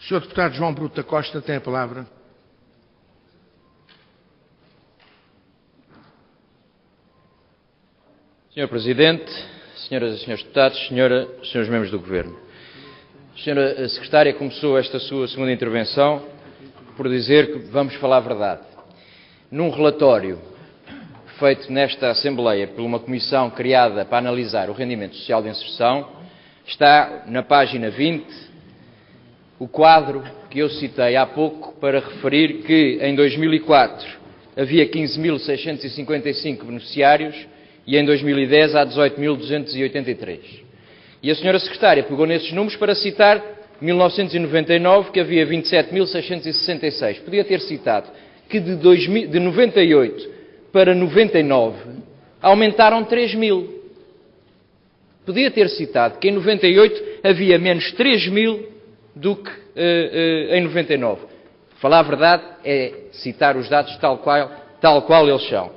Sr. Deputado João Bruto da Costa tem a palavra. Senhor Presidente, senhoras e senhores deputados, senhores membros do Governo. A senhora Secretária começou esta sua segunda intervenção por dizer que vamos falar a verdade. Num relatório feito nesta Assembleia por uma comissão criada para analisar o rendimento social de inserção, está na página 20 o quadro que eu citei há pouco para referir que em 2004 havia 15.655 beneficiários e em 2010 há 18.283. E a senhora Secretária pegou nesses números para citar 1999, que havia 27.666. Podia ter citado que de 98 para 99 aumentaram 3.000. Podia ter citado que em 98 havia menos 3.000 do que em 99. Falar a verdade é citar os dados tal qual eles são.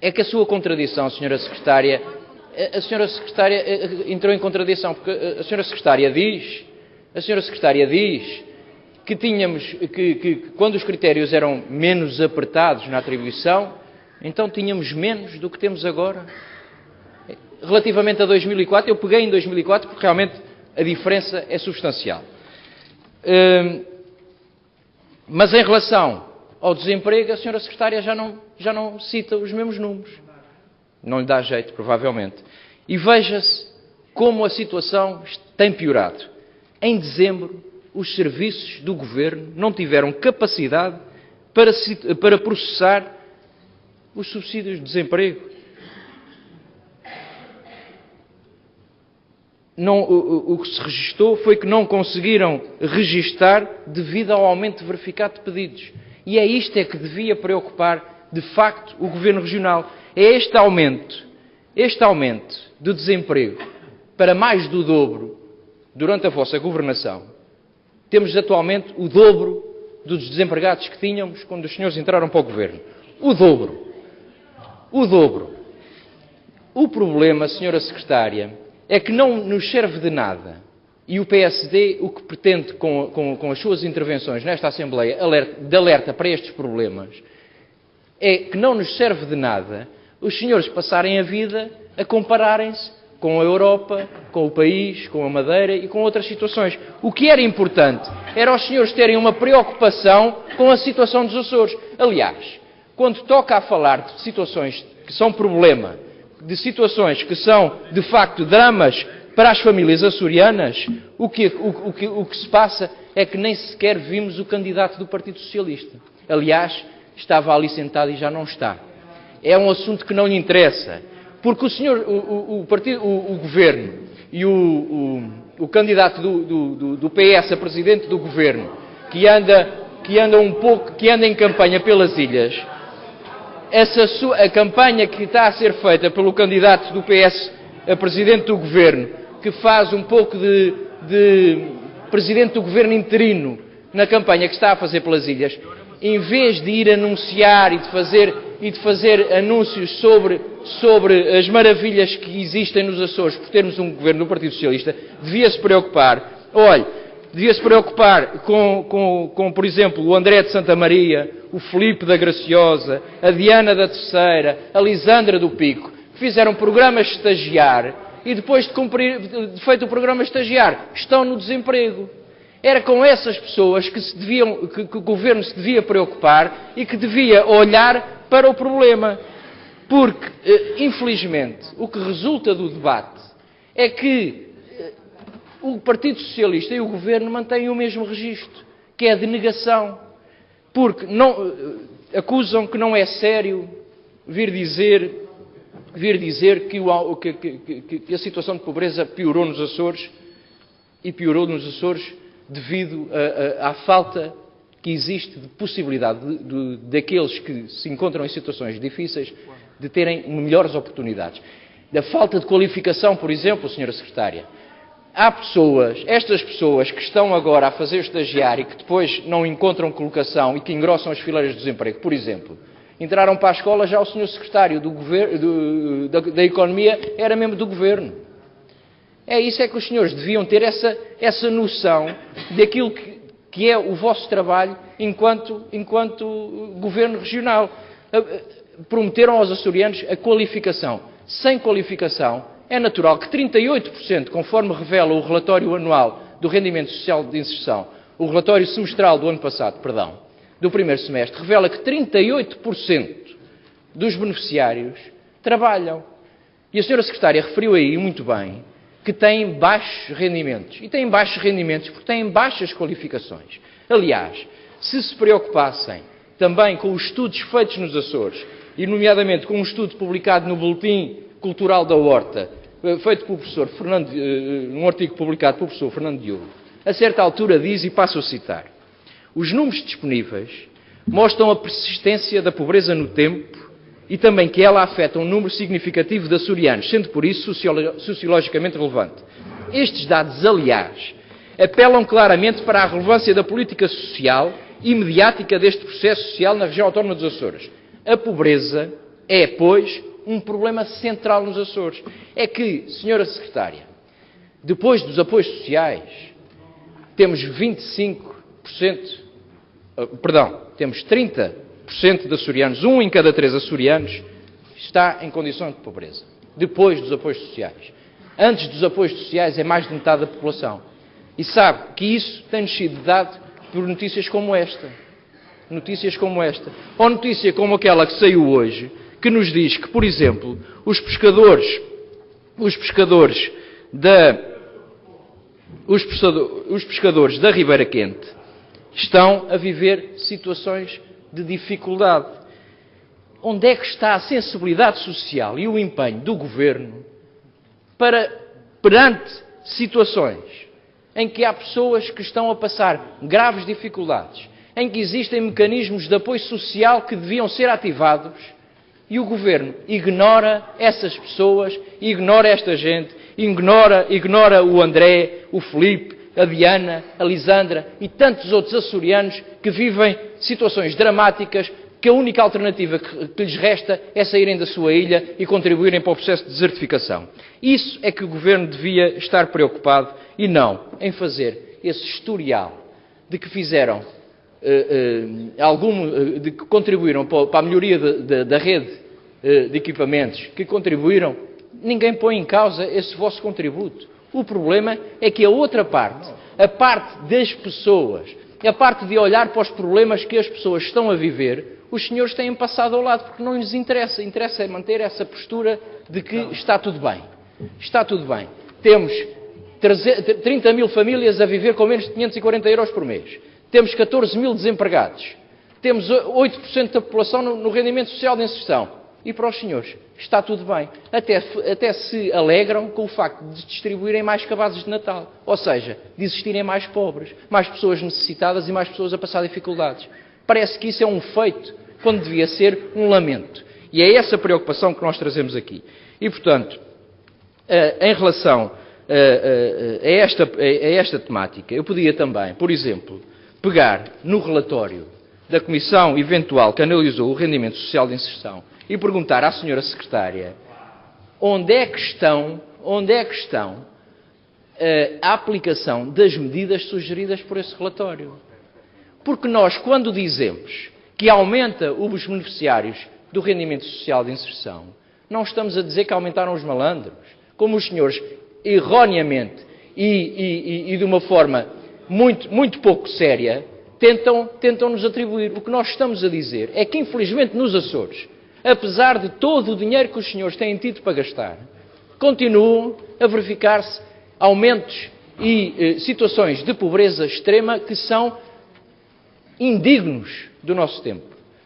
É que a sua contradição, Senhora Secretária, entrou em contradição, porque a Senhora Secretária diz que que quando os critérios eram menos apertados na atribuição, então tínhamos menos do que temos agora. Relativamente a 2004, eu peguei em 2004 porque realmente a diferença é substancial. Mas em relação ao desemprego, a senhora Secretária já não cita os mesmos números. Não lhe dá jeito, provavelmente. E veja-se como a situação tem piorado. Em dezembro, os serviços do Governo não tiveram capacidade para processar os subsídios de desemprego. O que se registou foi que não conseguiram registar devido ao aumento verificado de pedidos. E é isto que devia preocupar, de facto, o Governo Regional. É este aumento do desemprego para mais do dobro durante a vossa governação. Temos atualmente o dobro dos desempregados que tínhamos quando os senhores entraram para o Governo. O dobro. O problema, Senhora Secretária, é que não nos serve de nada. E o PSD, o que pretende com as suas intervenções nesta Assembleia de alerta para estes problemas, é que não nos serve de nada os senhores passarem a vida a compararem-se com a Europa, com o país, com a Madeira e com outras situações. O que era importante era os senhores terem uma preocupação com a situação dos Açores. Aliás, quando toca a falar de situações que são problema, de situações que são, de facto, dramas para as famílias açorianas, o que se passa é que nem sequer vimos o candidato do Partido Socialista. Aliás, estava ali sentado e já não está. É um assunto que não lhe interessa, porque o Governo e o candidato do PS a Presidente do Governo, que anda em campanha pelas ilhas, a campanha que está a ser feita pelo candidato do PS a Presidente do Governo, que faz um pouco de Presidente do Governo interino na campanha que está a fazer pelas ilhas, em vez de ir anunciar e de fazer anúncios sobre as maravilhas que existem nos Açores por termos um governo do Partido Socialista, devia-se preocupar com, por exemplo, o André de Santa Maria, o Filipe da Graciosa, a Diana da Terceira, a Lisandra do Pico, que fizeram programas de estagiar e depois de feito o programa de estagiar estão no desemprego. Era com essas pessoas que o Governo se devia preocupar e que devia olhar para o problema. Porque, infelizmente, o que resulta do debate é que o Partido Socialista e o Governo mantêm o mesmo registro, que é a de negação. Porque acusam que não é sério vir dizer que a situação de pobreza piorou nos Açores e piorou nos Açores devido à falta que existe de possibilidade daqueles que se encontram em situações difíceis de terem melhores oportunidades. Da falta de qualificação, por exemplo, Senhora Secretária. Há estas pessoas que estão agora a fazer estagiário e que depois não encontram colocação e que engrossam as fileiras de desemprego, por exemplo. Entraram para a escola, já o senhor secretário do governo, da Economia era membro do governo. É isso é que os senhores deviam ter essa noção daquilo que é o vosso trabalho enquanto governo regional. Prometeram aos açorianos a qualificação. Sem qualificação, é natural que 38%, conforme revela o relatório anual do Rendimento Social de Inserção, o relatório semestral do ano passado, do primeiro semestre, revela que 38% dos beneficiários trabalham. E a senhora secretária referiu aí muito bem que têm baixos rendimentos. E têm baixos rendimentos porque têm baixas qualificações. Aliás, se preocupassem também com os estudos feitos nos Açores, e nomeadamente com um estudo publicado no Boletim Cultural da Horta, feito pelo professor Fernando, um artigo publicado pelo professor Fernando Diogo, a certa altura diz, e passo a citar: os números disponíveis mostram a persistência da pobreza no tempo e também que ela afeta um número significativo de açorianos, sendo por isso sociologicamente relevante. Estes dados, aliás, apelam claramente para a relevância da política social e mediática deste processo social na região autónoma dos Açores. A pobreza é, pois, um problema central nos Açores. É que, senhora secretária, depois dos apoios sociais, temos 30% de açorianos, 1 em cada 3 açorianos, está em condição de pobreza. Depois dos apoios sociais. Antes dos apoios sociais é mais de metade da população. E sabe que isso tem-nos sido dado por notícias como esta. Ou notícia como aquela que saiu hoje, que nos diz que, por exemplo, os pescadores da Ribeira Quente estão a viver situações de dificuldade. Onde é que está a sensibilidade social e o empenho do Governo perante situações em que há pessoas que estão a passar graves dificuldades, em que existem mecanismos de apoio social que deviam ser ativados e o Governo ignora essas pessoas, ignora esta gente, ignora o André, o Filipe, a Diana, a Lisandra e tantos outros açorianos que vivem situações dramáticas, que a única alternativa que lhes resta é saírem da sua ilha e contribuírem para o processo de desertificação. Isso é que o Governo devia estar preocupado e não em fazer esse historial de que fizeram, de que contribuíram para a melhoria da rede de equipamentos, que contribuíram. Ninguém põe em causa esse vosso contributo. O problema é que a outra parte, a parte das pessoas, a parte de olhar para os problemas que as pessoas estão a viver, os senhores têm passado ao lado, porque não lhes interessa. Interessa é manter essa postura de que está tudo bem. Está tudo bem. Temos 30 mil famílias a viver com menos de 540 euros por mês. Temos 14 mil desempregados. Temos 8% da população no rendimento social de inserção. E para os senhores está tudo bem. Até se alegram com o facto de distribuírem mais cabazes de Natal. Ou seja, de existirem mais pobres, mais pessoas necessitadas e mais pessoas a passar dificuldades. Parece que isso é um feito, quando devia ser um lamento. E é essa preocupação que nós trazemos aqui. E, portanto, em relação a esta temática, eu podia também, por exemplo, pegar no relatório da Comissão Eventual que analisou o rendimento social de inserção e perguntar à senhora secretária onde é que estão a aplicação das medidas sugeridas por esse relatório. Porque nós, quando dizemos que aumenta os beneficiários do rendimento social de inserção, não estamos a dizer que aumentaram os malandros, como os senhores erroneamente e de uma forma muito pouco séria tentam nos atribuir. O que nós estamos a dizer é que, infelizmente, nos Açores, apesar de todo o dinheiro que os senhores têm tido para gastar, continuam a verificar-se aumentos e situações de pobreza extrema que são indignos do nosso tempo.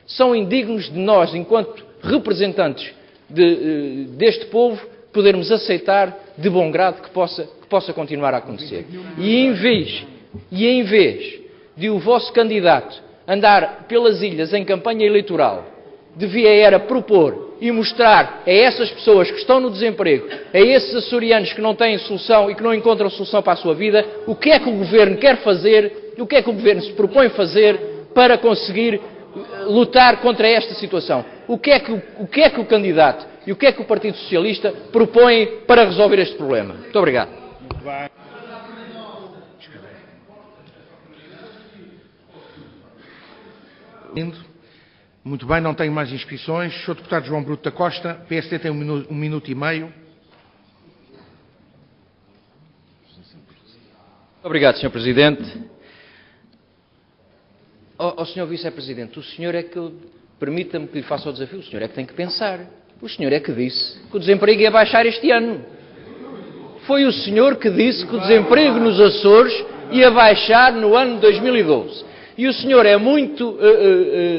São indignos de nós, enquanto representantes deste povo, podermos aceitar de bom grado que possa continuar a acontecer. E em vez de o vosso candidato andar pelas ilhas em campanha eleitoral, devia era propor e mostrar a essas pessoas que estão no desemprego, a esses açorianos que não têm solução e que não encontram solução para a sua vida, o que é que o Governo quer fazer, o que é que o Governo se propõe fazer para conseguir lutar contra esta situação. O que é que o candidato e o que é que o Partido Socialista propõem para resolver este problema? Muito obrigado. Muito bem, não tenho mais inscrições. Sr. Deputado João Bruto da Costa, PSD tem um minuto e meio. Obrigado, Sr. Presidente. Sr. Vice-Presidente, o senhor é que, permita-me que lhe faça o desafio, o senhor é que tem que pensar. O senhor é que disse que o desemprego ia baixar este ano. Foi o senhor que disse que o desemprego nos Açores ia baixar no ano de 2012. E o senhor é muito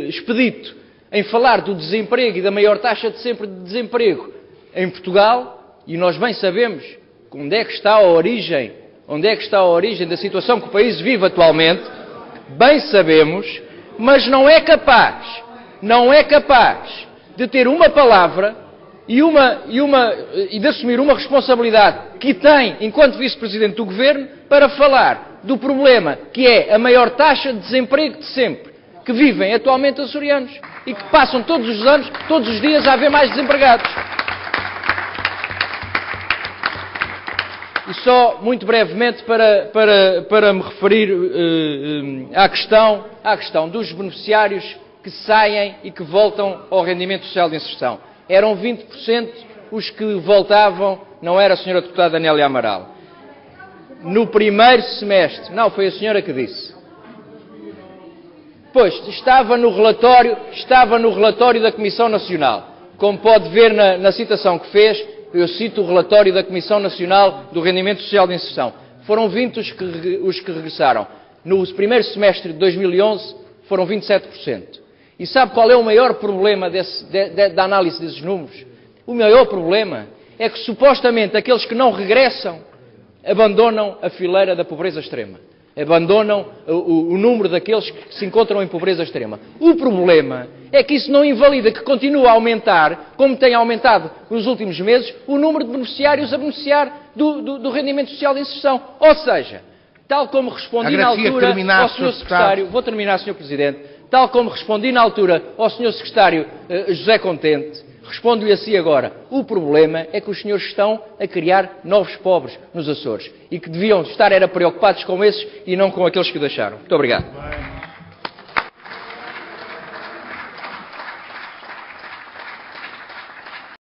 expedito em falar do desemprego e da maior taxa de sempre de desemprego em Portugal, e nós bem sabemos onde é que está a origem da situação que o país vive atualmente, bem sabemos, mas não é capaz de ter uma palavra e de assumir uma responsabilidade que tem enquanto Vice-Presidente do Governo para falar do problema que é a maior taxa de desemprego de sempre, que vivem atualmente os açorianos e que passam todos os anos, todos os dias a haver mais desempregados. E só, muito brevemente, para me referir à questão dos beneficiários que saem e que voltam ao rendimento social de inserção. Eram 20% os que voltavam, não era a senhora deputada Anélia Amaral. No primeiro semestre, não, foi a senhora que disse. Pois, estava no relatório da Comissão Nacional. Como pode ver na citação que fez, eu cito o relatório da Comissão Nacional do Rendimento Social de Inserção. Foram 20 os que regressaram. No primeiro semestre de 2011, foram 27%. E sabe qual é o maior problema da análise desses números? O maior problema é que, supostamente, aqueles que não regressam abandonam a fileira da pobreza extrema. Abandonam o número daqueles que se encontram em pobreza extrema. O problema é que isso não invalida que continue a aumentar, como tem aumentado nos últimos meses, o número de beneficiários a beneficiar do rendimento social de inserção. Ou seja, tal como respondi na altura ao Sr. Secretário... Vou terminar, Sr. Presidente. Tal como respondi na altura ao Sr. Secretário José Contente, respondo-lhe assim agora. O problema é que os senhores estão a criar novos pobres nos Açores e que deviam estar preocupados com esses e não com aqueles que deixaram. Muito obrigado.